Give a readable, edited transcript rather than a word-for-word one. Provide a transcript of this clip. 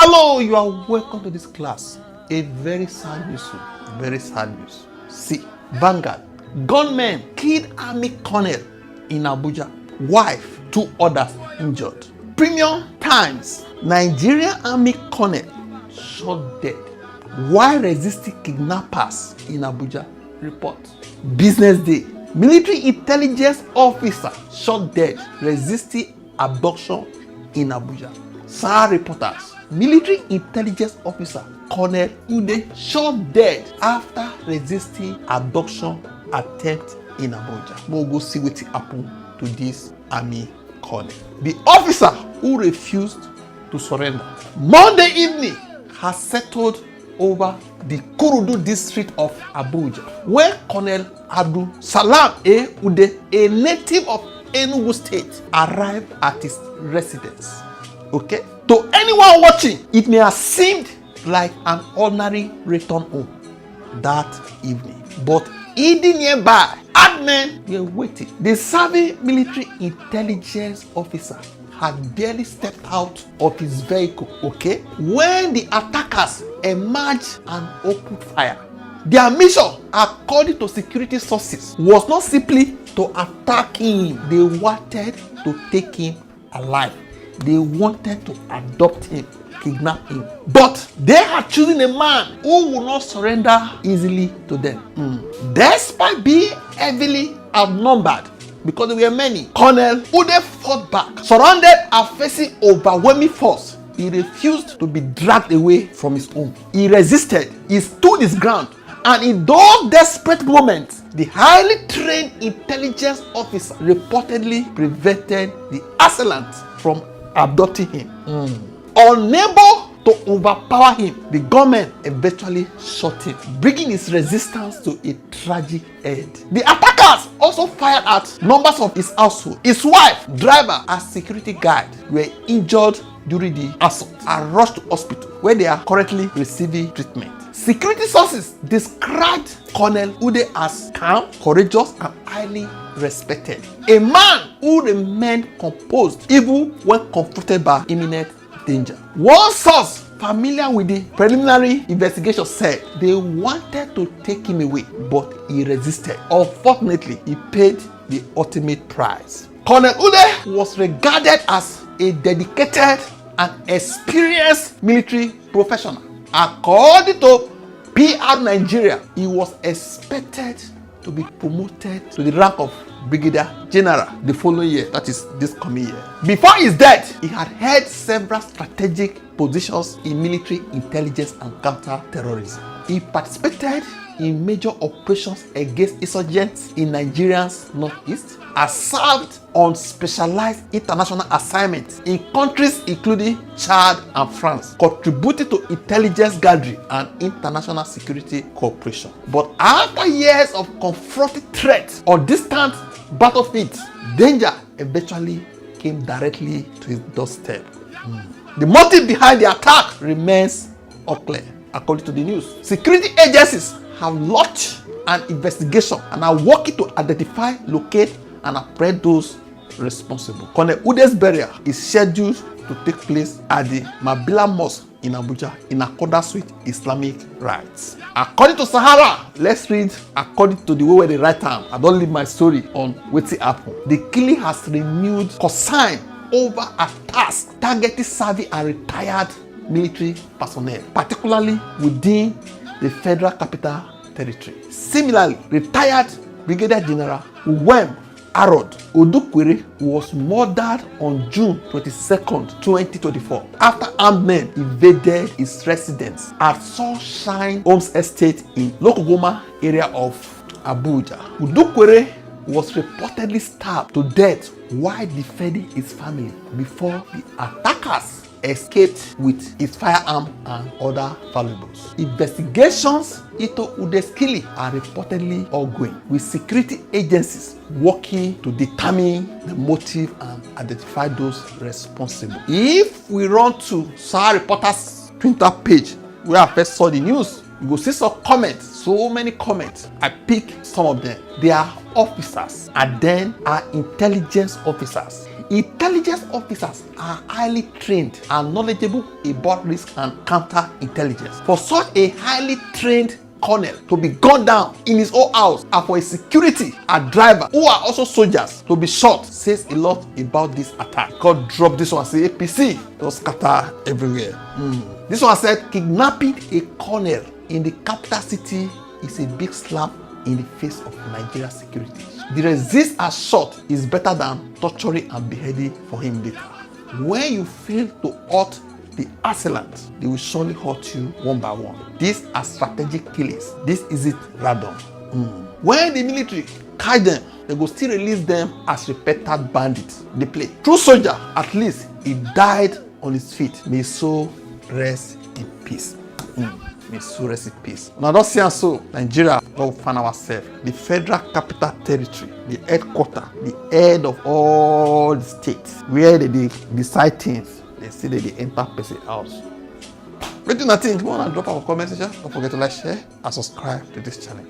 Hello, you are welcome to this class. A very sad news. Very sad news. See, Vanguard. Gunmen killed Army Colonel in Abuja. Wife, 2 others injured. Premium Times. Nigerian Army Colonel shot dead while resisting kidnappers in Abuja. Report. Business Day. Military intelligence officer shot dead resisting abduction in Abuja. SAR reporters. Military intelligence officer Colonel Ude shot dead after resisting abduction attempt in Abuja. We'll go see what happened to this army colonel. The officer who refused to surrender Monday evening has settled over the Kurudu district of Abuja, where Colonel Abdul Salam A. Ude, a native of Enugu State, arrived at his residence. Okay? To anyone watching, it may have seemed like an ordinary return home that evening, but hidden nearby, admin were waiting. The serving military intelligence officer had barely stepped out of his vehicle, okay, when the attackers emerged and opened fire. Their mission, according to security sources, was not simply to attack him. They wanted to take him alive. They wanted to adopt him, kidnap him. But they had chosen a man who would not surrender easily to them. Despite being heavily outnumbered, because there were many, Colonel Ude fought back. Surrounded and facing overwhelming force, he refused to be dragged away from his home. He resisted. He stood his ground. And in those desperate moments, the highly trained intelligence officer reportedly prevented the assailants from abducting him. Unable to overpower him, the gunmen eventually shot him, bringing his resistance to a tragic end. The attackers also fired at members of his household. His wife, driver, and security guard were injured during the assault and rushed to hospital, where they are currently receiving treatment. Security sources described Colonel Ude as calm, courageous, and highly respected. A man who remained composed even when confronted by imminent danger. One source familiar with the preliminary investigation said they wanted to take him away, but he resisted. Unfortunately, he paid the ultimate price. Colonel Ude was regarded as a dedicated and experienced military professional. According to PR Nigeria, he was expected to be promoted to the rank of Brigadier General the following year, that is this coming year. Before his death, he had held several strategic positions in military intelligence and counter-terrorism. He participated in major operations against insurgents in Nigeria's northeast, has served on specialized international assignments in countries including Chad and France, contributed to intelligence gathering and international security cooperation. But after years of confronting threats on distant battlefields, danger eventually came directly to his doorstep. The motive behind the attack remains unclear, according to the news. Security agencies have launched an investigation and are working to identify, locate, and apprehend those responsible. Colonel Ude's burial is scheduled to take place at the Mabila Mosque in Abuja in accordance with Islamic rites. According to Sahara, let's read according to the way they write down. I don't leave my story on wetin happen. The killing has renewed concern over attacks targeting serving and retired military personnel, particularly within the Federal Capital Territory. Similarly, retired Brigadier General Uwem Harold Odukwere was murdered on June 22nd, 2024 after armed men invaded his residence at Sunshine Homes Estate in Lokogoma area of Abuja. Odukwere was reportedly stabbed to death while defending his family before the attackers escaped with his firearm and other valuables. Investigations into Ude's killing are reportedly ongoing, with security agencies working to determine the motive and identify those responsible. If we run to SAR Reporters Twitter page where I first saw the news, you will see some comments, so many comments. I pick some of them. They are officers and then are intelligence officers. Intelligence officers are highly trained and knowledgeable about risk and counterintelligence. For such a highly trained colonel to be gunned down in his own house and for his security and driver, who are also soldiers, to be shot, says a lot about this attack. God dropped this one, say APC, just scatter everywhere. This one said kidnapping a colonel in the capital city is a big slap in the face of Nigeria's security. The resist as shot is better than torturing and beheading for him later. When you fail to halt the assailants, they will surely hurt you one by one. These are strategic killings. This isn't random. When the military catch them, they will still release them as repentant bandits. They play. True soldier, at least he died on his feet. May his soul rest in peace. May soul rest in peace. Now don't see us so. Nigeria, we find ourselves. The federal capital territory, the headquarters, the head of all the states, where they decide things. They say that they enter person house. What do you think? You want to drop our comment section? Don't forget to like, share, and subscribe to this channel.